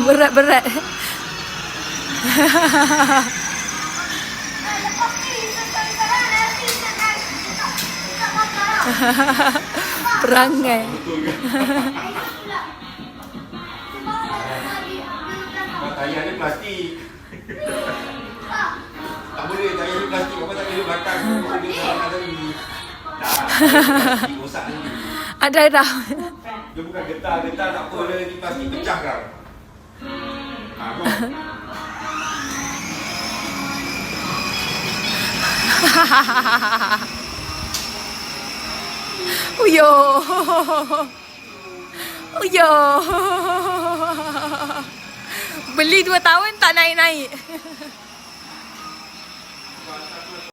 Berat-berat. Perangai. Tayar ni plastik. Tak boleh, tayar ni plastik. Apa tak boleh belakang. Plastik rosak ni. Ada dah. Dia bukan getah-getah tak apa. Dia ni plastik pecah kau. Uyo. Uyo. Beli 2 tahun tak naik-naik.